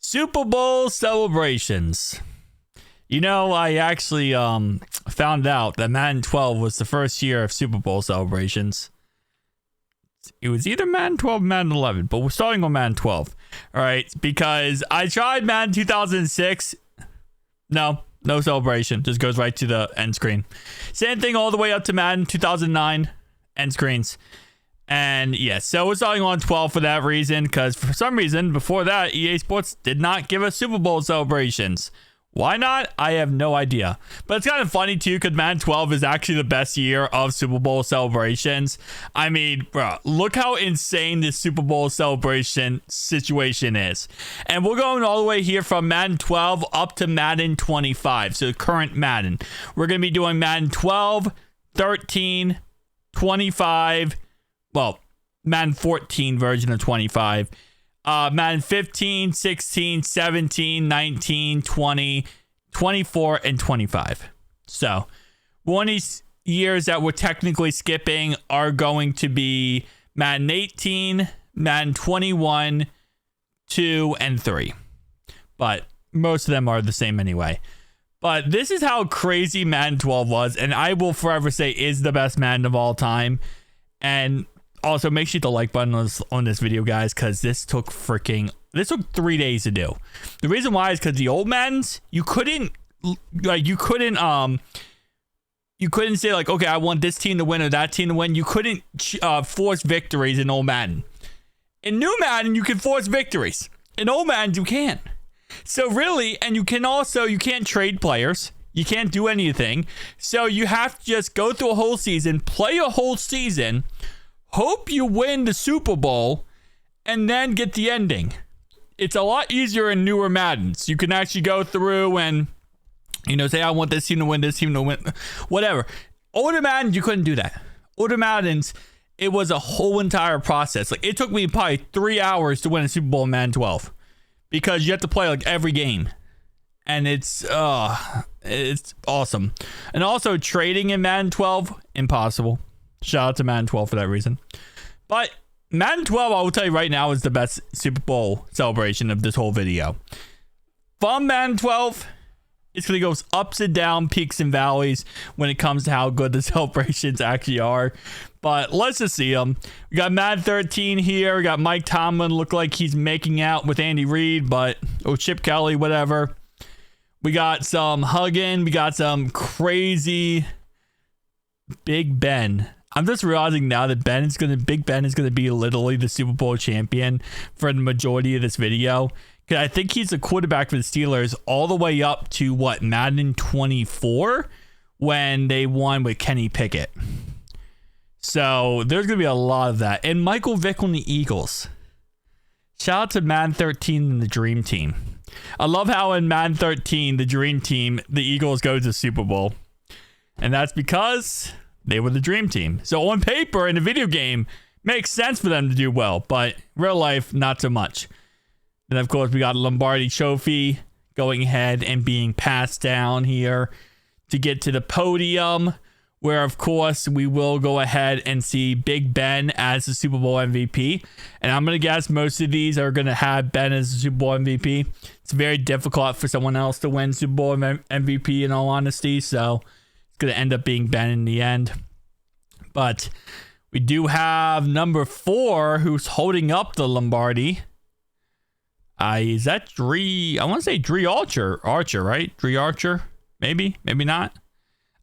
Super Bowl celebrations. You know, I actually found out that Madden 12 was the first year of Super Bowl celebrations. It was either Madden 12 or Madden 11, but we're starting on Madden 12. All right, because I tried Madden 2006. No celebration. Just goes right to the end screen. Same thing all the way up to Madden 2009, end screens. And yes, so we're starting on 12 for that reason, because for some reason before that, EA Sports did not give us Super Bowl celebrations. Why not? I have no idea. But it's kind of funny too, because Madden 12 is actually the best year of Super Bowl celebrations. I mean, bro, look how insane this Super Bowl celebration situation is. And we're going all the way here from Madden 12 up to Madden 25. So current Madden. We're going to be doing Madden 12, 13, 25. Well, Madden 14 version of 25. Madden 15, 16, 17, 19, 20, 24, and 25. So, one of these years that we're technically skipping are going to be Madden 18, Madden 21, 2, and 3. But most of them are the same anyway. But this is how crazy Madden 12 was, and I will forever say is the best Madden of all time. And also, make sure you hit the like button on this video, guys, because this took 3 days to do. The reason why is because the old Maddens, you couldn't say like, okay, I want this team to win or that team to win. You couldn't force victories in old Madden. In new Madden, you can force victories. In old Madden, you can't. So really, and you can't trade players. You can't do anything. So you have to just go through a whole season, play a whole season, hope you win the Super Bowl, and then get the ending. It's a lot easier in newer Maddens. You can actually go through and, say, I want this team to win, whatever. Older Maddens, you couldn't do that. Older Maddens, it was a whole entire process. Like, it took me probably 3 hours to win a Super Bowl in Madden 12 because you have to play like every game. And it's awesome. And also, trading in Madden 12, impossible. Shout out to Madden 12 for that reason. But Madden 12, I will tell you right now, is the best Super Bowl celebration of this whole video. From Madden 12, it's going to go ups and down, peaks and valleys when it comes to how good the celebrations actually are. But let's just see them. We got Madden 13 here. We got Mike Tomlin look like he's making out with Andy Reid, or Chip Kelly, whatever. We got some hugging. We got some crazy Big Ben. I'm just realizing now that Big Ben is gonna be literally the Super Bowl champion for the majority of this video. Cause I think he's the quarterback for the Steelers all the way up to Madden 24 when they won with Kenny Pickett. So there's gonna be a lot of that. And Michael Vick on the Eagles. Shout out to Madden 13 and the Dream Team. I love how in Madden 13, the Dream Team, the Eagles go to the Super Bowl. And that's because they were the dream team. So on paper, in a video game, makes sense for them to do well, but real life, not so much. And of course, we got a Lombardi Trophy going ahead and being passed down here to get to the podium, where of course we will go ahead and see Big Ben as the Super Bowl MVP. And I'm going to guess most of these are going to have Ben as the Super Bowl MVP. It's very difficult for someone else to win Super Bowl MVP in all honesty, so it's going to end up being Ben in the end. But we do have number 4 who's holding up the Lombardi. Is that Dree? I want to say Dree Archer, right? Dree Archer? Maybe not.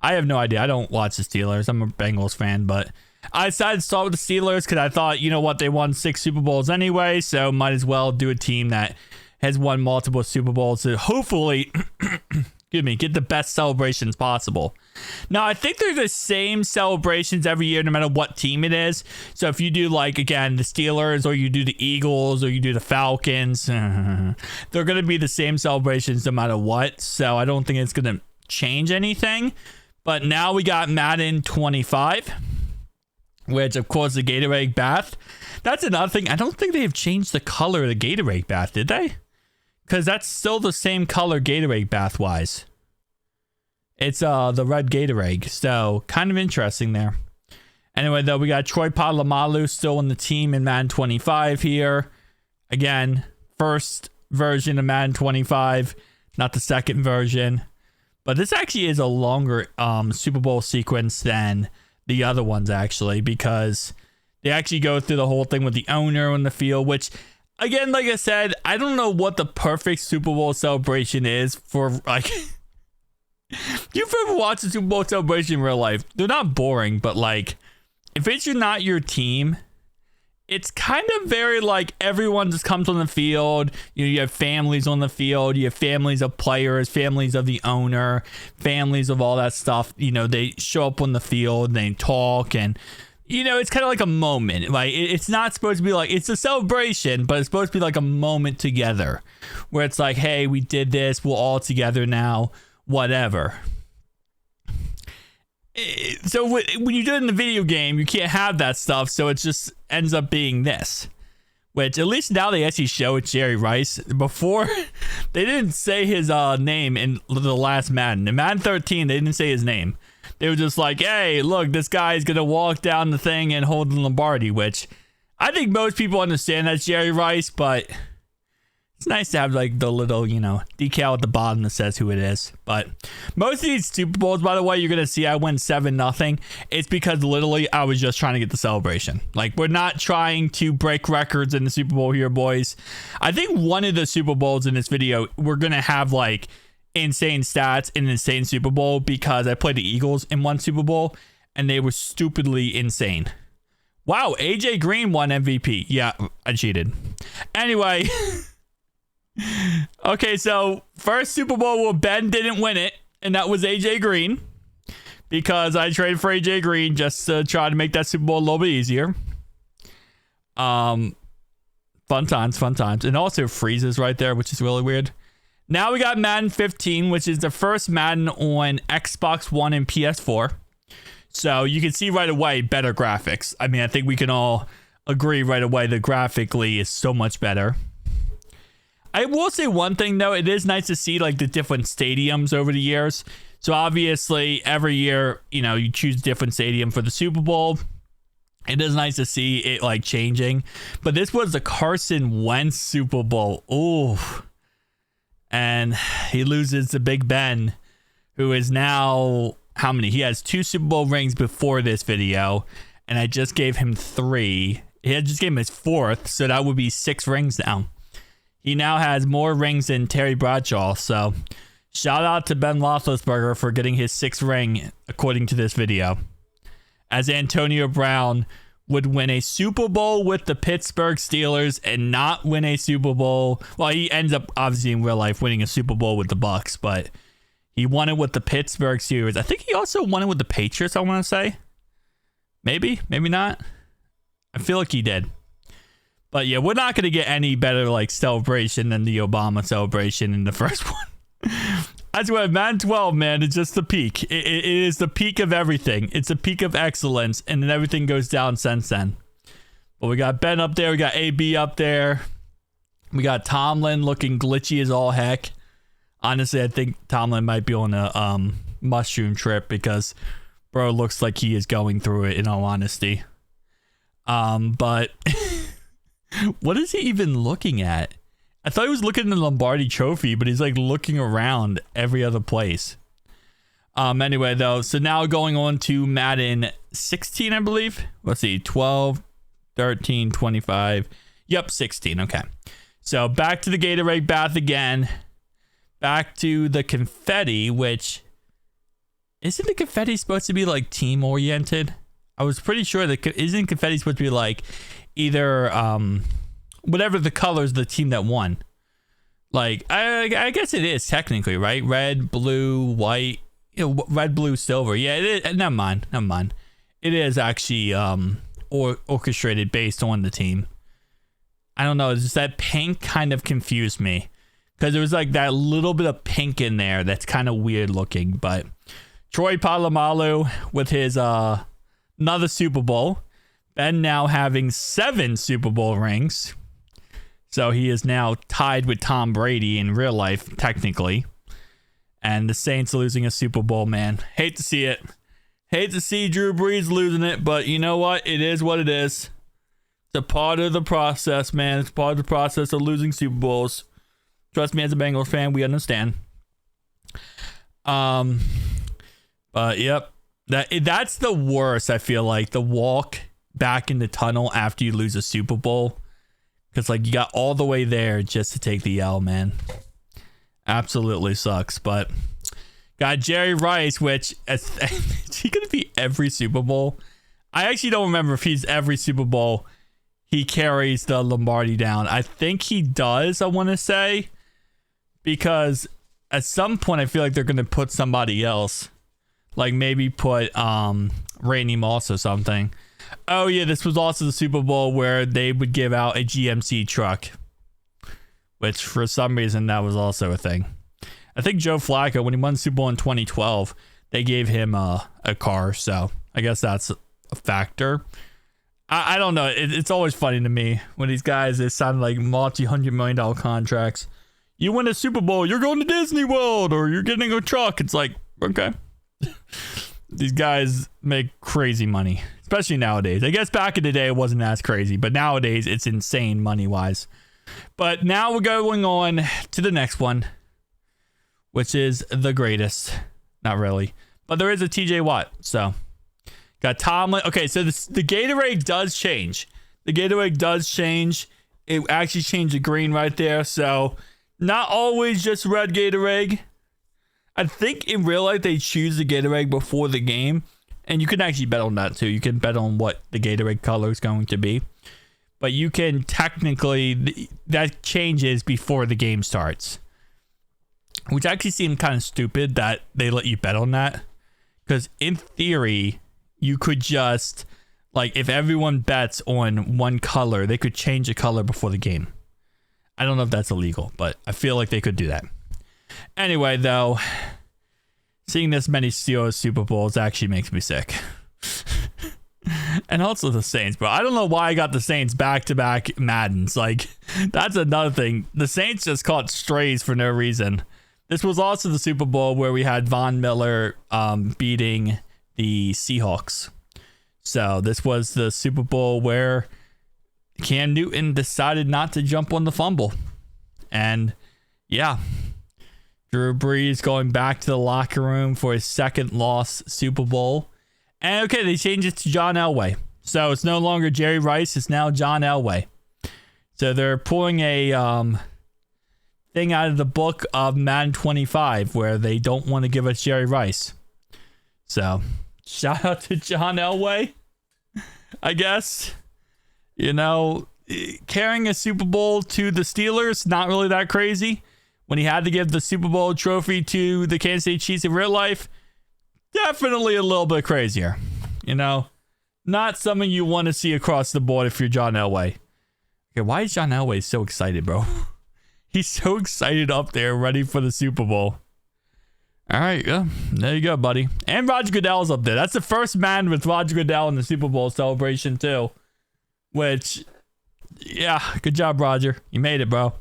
I have no idea. I don't watch the Steelers. I'm a Bengals fan, but I decided to start with the Steelers because I thought, you know what, they won 6 Super Bowls anyway, so might as well do a team that has won multiple Super Bowls to hopefully get the best celebrations possible. Now, I think they're the same celebrations every year, no matter what team it is. So if you do, like, again, the Steelers, or you do the Eagles, or you do the Falcons, they're going to be the same celebrations no matter what. So I don't think it's going to change anything. But now we got Madden 25, which, of course, the Gatorade bath. That's another thing. I don't think they have changed the color of the Gatorade bath, did they? Because that's still the same color Gatorade bath-wise. It's the red Gatorade. So, kind of interesting there. Anyway, though, we got Troy Polamalu still on the team in Madden 25 here. Again, first version of Madden 25, not the second version. But this actually is a longer Super Bowl sequence than the other ones, actually, because they actually go through the whole thing with the owner on the field, which, again, like I said, I don't know what the perfect Super Bowl celebration is for, like, you've ever watched a Super Bowl celebration in real life. They're not boring, but, like, if it's not your team, it's kind of very, like, everyone just comes on the field. You know, you have families on the field. You have families of players, families of the owner, families of all that stuff. You know, they show up on the field, they talk, and, you know, it's kind of like a moment. Like, it's not supposed to be like, it's a celebration, but it's supposed to be like a moment together where it's like, hey, we did this. We're all together now, whatever. So when you do it in the video game, you can't have that stuff, so it just ends up being this. Which, at least now they actually show it's Jerry Rice. Before, they didn't say his name in the last Madden. In Madden 13, they didn't say his name. They were just like, hey, look, this guy's going to walk down the thing and hold the Lombardi, which I think most people understand that's Jerry Rice, but it's nice to have, like, the little, you know, decal at the bottom that says who it is. But most of these Super Bowls, by the way, you're going to see I win 7-0. It's because literally I was just trying to get the celebration. Like, we're not trying to break records in the Super Bowl here, boys. I think one of the Super Bowls in this video, we're going to have, like, insane stats in an insane Super Bowl because I played the Eagles in one Super Bowl and they were stupidly insane. Wow, AJ Green won MVP. Yeah, I cheated. Anyway... Okay, so first Super Bowl where Ben didn't win it, and that was AJ Green, because I traded for AJ Green just to try to make that Super Bowl a little bit easier. Fun times, and also freezes right there, which is really weird. Now we got Madden 15, which is the first Madden on Xbox One and PS4. So you can see right away better graphics. I mean, I think we can all agree right away that graphically is so much better. I will say one thing, though. It is nice to see, like, the different stadiums over the years. So, obviously, every year, you know, you choose a different stadium for the Super Bowl. It is nice to see it, like, changing. But this was the Carson Wentz Super Bowl. Ooh. And he loses to Big Ben, who is now, how many? He has 2 Super Bowl rings before this video. And I just gave him 3. He just gave him his 4th. So, that would be 6 rings now. He now has more rings than Terry Bradshaw, so shout out to Ben Roethlisberger for getting his 6th ring, according to this video. As Antonio Brown would win a Super Bowl with the Pittsburgh Steelers and not win a Super Bowl. Well, he ends up, obviously, in real life, winning a Super Bowl with the Bucs, but he won it with the Pittsburgh Steelers. I think he also won it with the Patriots, I want to say. Maybe not. I feel like he did. But yeah, we're not going to get any better, like, celebration than the Obama celebration in the first one. I swear, Madden 12, man, it's just the peak. It is the peak of everything. It's the peak of excellence, and then everything goes down since then. But we got Ben up there. We got AB up there. We got Tomlin looking glitchy as all heck. Honestly, I think Tomlin might be on a mushroom trip because bro looks like he is going through it, in all honesty. But... What is he even looking at? I thought he was looking at the Lombardi trophy, but he's like looking around every other place. Anyway, though, so now going on to Madden 16, I believe. Let's see, 12, 13, 25. Yep, 16. Okay. So back to the Gatorade bath again. Back to the confetti, which isn't the confetti supposed to be like team oriented? I was pretty sure that isn't confetti supposed to be like either whatever the colors of the team that won. Like I guess it is technically, right? Red, blue, white, red, blue, silver. Yeah, it is. Never mind. It is actually orchestrated based on the team. I don't know, it's just that pink kind of confused me because there was like that little bit of pink in there that's kind of weird looking. But Troy Polamalu with his another Super Bowl. Ben now having 7 Super Bowl rings. So he is now tied with Tom Brady in real life, technically. And the Saints losing a Super Bowl, man. Hate to see it. Hate to see Drew Brees losing it, but you know what? It is what it is. It's a part of the process, man. It's part of the process of losing Super Bowls. Trust me, as a Bengals fan, we understand. But yep, that's the worst. I feel like the walk back in the tunnel after you lose a Super Bowl, because like you got all the way there just to take the L, man. Absolutely sucks. But got Jerry Rice, which is he gonna be every Super Bowl? I actually don't remember if he's every Super Bowl. He carries the Lombardi down. I think he does. I want to say, because at some point I feel like they're gonna put somebody else, like maybe put Randy Moss or something. Oh yeah, this was also the Super Bowl where they would give out a GMC truck, which for some reason that was also a thing. I think Joe Flacco, when he won the Super Bowl in 2012, they gave him a car, so I guess that's a factor. I don't know. It's always funny to me when these guys, they sound like multi-$100 million contracts. You win a Super Bowl, you're going to Disney World, or you're getting a truck. It's like, okay. These guys make crazy money, especially nowadays. I guess back in the day it wasn't as crazy, but nowadays it's insane money-wise. But now we're going on to the next one, which is the greatest. Not really, but there is a TJ Watt, so... Got Tomlin. Okay, so the Gatorade does change. The Gatorade does change. It actually changed the green right there. So, not always just red Gatorade. I think in real life they choose the Gatorade before the game. And you can actually bet on that too. You can bet on what the Gatorade color is going to be. But you can technically... That changes before the game starts. Which actually seemed kind of stupid that they let you bet on that. Because in theory... You could just, like, if everyone bets on one color, they could change the color before the game. I don't know if that's illegal, but I feel like they could do that. Anyway, though, seeing this many Steelers Super Bowls actually makes me sick. And also the Saints, bro. I don't know why I got the Saints back-to-back Maddens. Like, that's another thing. The Saints just caught strays for no reason. This was also the Super Bowl where we had Von Miller beating... the Seahawks. So this was the Super Bowl where Cam Newton decided not to jump on the fumble. And yeah, Drew Brees going back to the locker room for his second loss Super Bowl. And okay, they changed it to John Elway. So it's no longer Jerry Rice, it's now John Elway. So they're pulling a thing out of the book of Madden 25 where they don't want to give us Jerry Rice. So shout out to John Elway, I guess. You know, carrying a Super Bowl to the Steelers, not really that crazy. When he had to give the Super Bowl trophy to the Kansas City Chiefs in real life, definitely a little bit crazier. You know, not something you want to see across the board if you're John Elway. Okay, why is John Elway so excited, bro? He's so excited up there, ready for the Super Bowl. All right, yeah, there you go, buddy. And Roger Goodell's up there. That's the first man with Roger Goodell in the Super Bowl celebration, too. Which, yeah, good job, Roger. You made it, bro.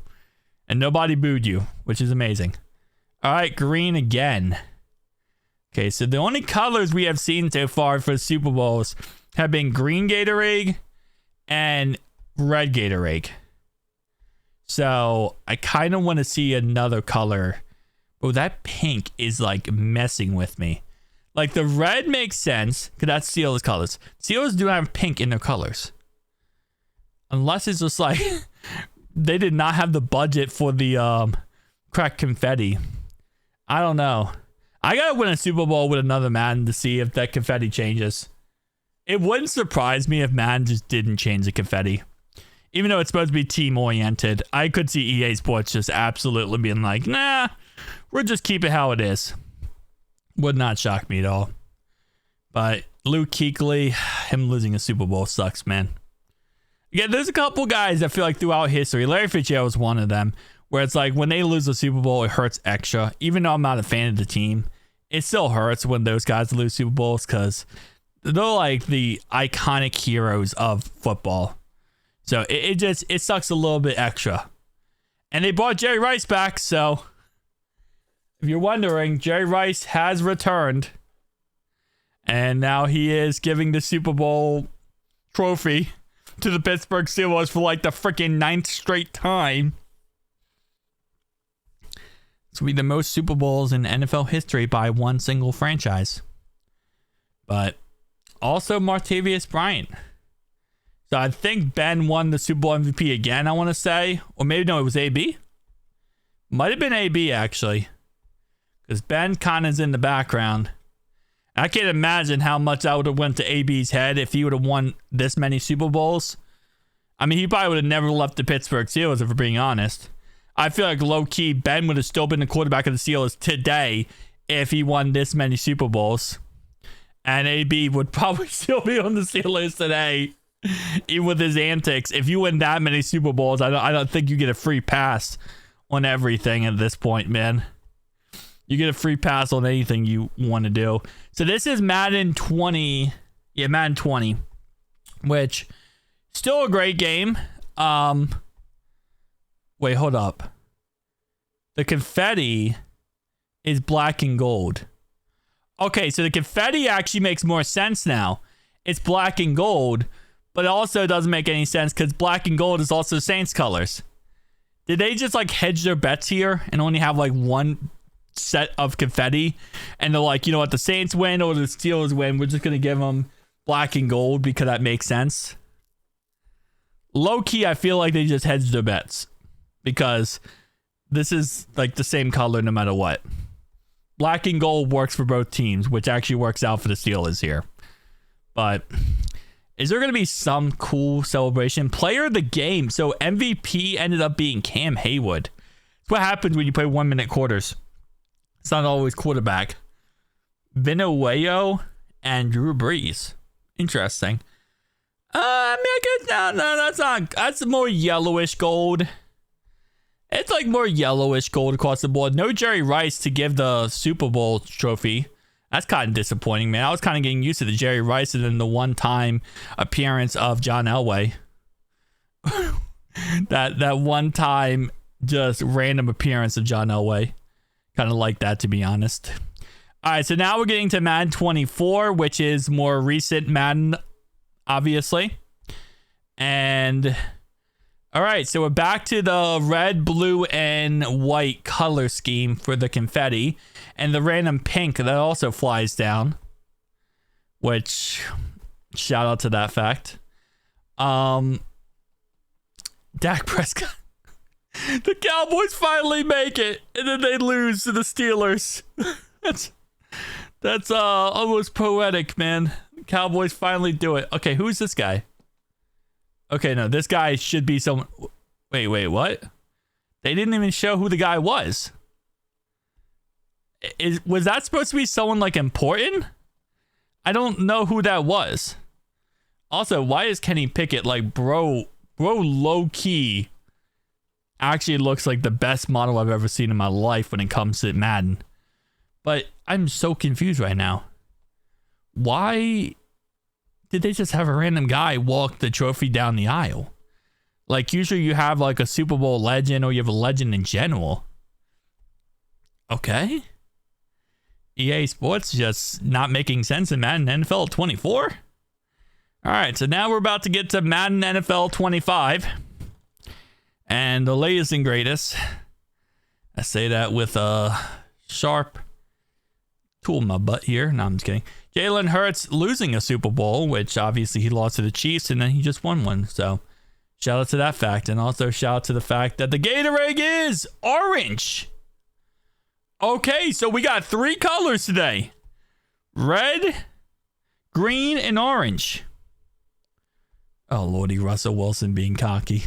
And nobody booed you, which is amazing. All right, green again. Okay, so the only colors we have seen so far for Super Bowls have been green Gatorade and red Gatorade. So I kind of want to see another color. Oh, that pink is like messing with me. Like the red makes sense because that's Steelers colors. Steelers do have pink in their colors. Unless it's just like they did not have the budget for the cracked confetti. I don't know. I gotta win a Super Bowl with another Madden to see if that confetti changes. It wouldn't surprise me if Madden just didn't change the confetti. Even though it's supposed to be team oriented, I could see EA Sports just absolutely being like, nah, we'll just keep it how it is. Would not shock me at all. But Luke Kuechly, him losing a Super Bowl sucks, man. Yeah, there's a couple guys that feel like throughout history, Larry Fitzgerald was one of them, where it's like when they lose a Super Bowl, it hurts extra. Even though I'm not a fan of the team, it still hurts when those guys lose Super Bowls because they're like the iconic heroes of football. So it sucks a little bit extra. And they brought Jerry Rice back, so if you're wondering, Jerry Rice has returned. And now he is giving the Super Bowl trophy to the Pittsburgh Steelers for like the freaking 9th straight time. This will be the most Super Bowls in NFL history by one single franchise. But also Martavius Bryant. So I think Ben won the Super Bowl MVP again, I want to say. Or maybe, no, it was AB. Might have been AB, actually. Because Ben kind of is in the background. I can't imagine how much that would have went to AB's head if he would have won this many Super Bowls. I mean, he probably would have never left the Pittsburgh Steelers, if we're being honest. I feel like low-key, Ben would have still been the quarterback of the Steelers today if he won this many Super Bowls. And AB would probably still be on the Steelers today, even with his antics. If you win that many Super Bowls, I don't think you get a free pass on everything at this point, man. You get a free pass on anything you want to do. So this is Madden 20. Yeah, Madden 20. Which, still a great game. Wait, hold up. The confetti is black and gold. Okay, so the confetti actually makes more sense now. It's black and gold, but it also doesn't make any sense because black and gold is also Saints colors. Did they just like hedge their bets here and only have like one set of confetti? And they're like, you know what, the Saints win or the Steelers win, we're just going to give them black and gold because that makes sense. Low key, I feel like they just hedged their bets because this is like the same color no matter what. Black and gold works for both teams, which actually works out for the Steelers here. But is there going to be some cool celebration? Player of the game. So MVP ended up being Cam Hayward. That's what happens when you play 1 minute quarters. It's not always quarterback. Vinueo and Drew Brees. Interesting. I mean, I guess no, that's not. That's more yellowish gold. It's like more yellowish gold across the board. No Jerry Rice to give the Super Bowl trophy. That's kind of disappointing, man. I was kind of getting used to the Jerry Rice and then the one-time appearance of John Elway. that one-time just random appearance of John Elway. Kind of like that, to be honest. All right, so now we're getting to Madden 24, which is more recent Madden, obviously. And all right, so we're back to the red, blue, and white color scheme for the confetti. And the random pink that also flies down. Which, shout out to that fact. Dak Prescott. The Cowboys finally make it, and then they lose to the Steelers. That's almost poetic, man. Cowboys finally do it. Okay, who's this guy? Okay, no, this guy should be someone. Wait, what? They didn't even show who the guy was. Was that supposed to be someone like important? I don't know who that was. Also, why is Kenny Pickett like bro low key actually looks like the best model I've ever seen in my life when it comes to Madden. But I'm so confused right now. Why did they just have a random guy walk the trophy down the aisle? Like, usually you have like a Super Bowl legend or you have a legend in general. Okay. EA Sports just not making sense in Madden NFL 24. All right, so now we're about to get to Madden NFL 25. And the latest and greatest. I say that with a sharp tool in my butt here. No, I'm just kidding. Jalen Hurts losing a Super Bowl, which obviously he lost to the Chiefs, and then he just won one. So shout out to that fact. And also shout out to the fact that the Gatorade is orange. Okay, so we got 3 colors today. Red, green, and orange. Oh, Lordy, Russell Wilson being cocky.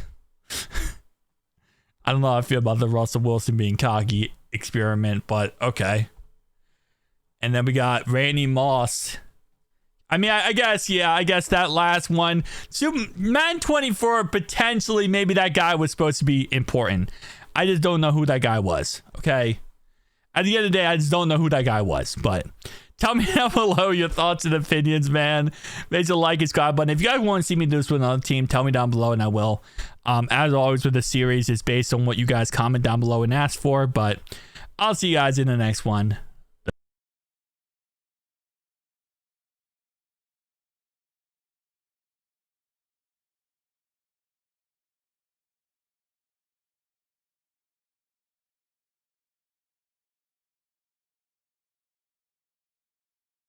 I don't know how I feel about the Russell Wilson being cocky experiment, but okay. And then we got Randy Moss. I mean, I guess that last one. So, Madden 24, potentially, maybe that guy was supposed to be important. I just don't know who that guy was, okay? At the end of the day, I just don't know who that guy was, but tell me down below your thoughts and opinions, man. Make sure to like and subscribe button. If you guys want to see me do this with another team, tell me down below and I will. As always with the series, it's based on what you guys comment down below and ask for, but I'll see you guys in the next one.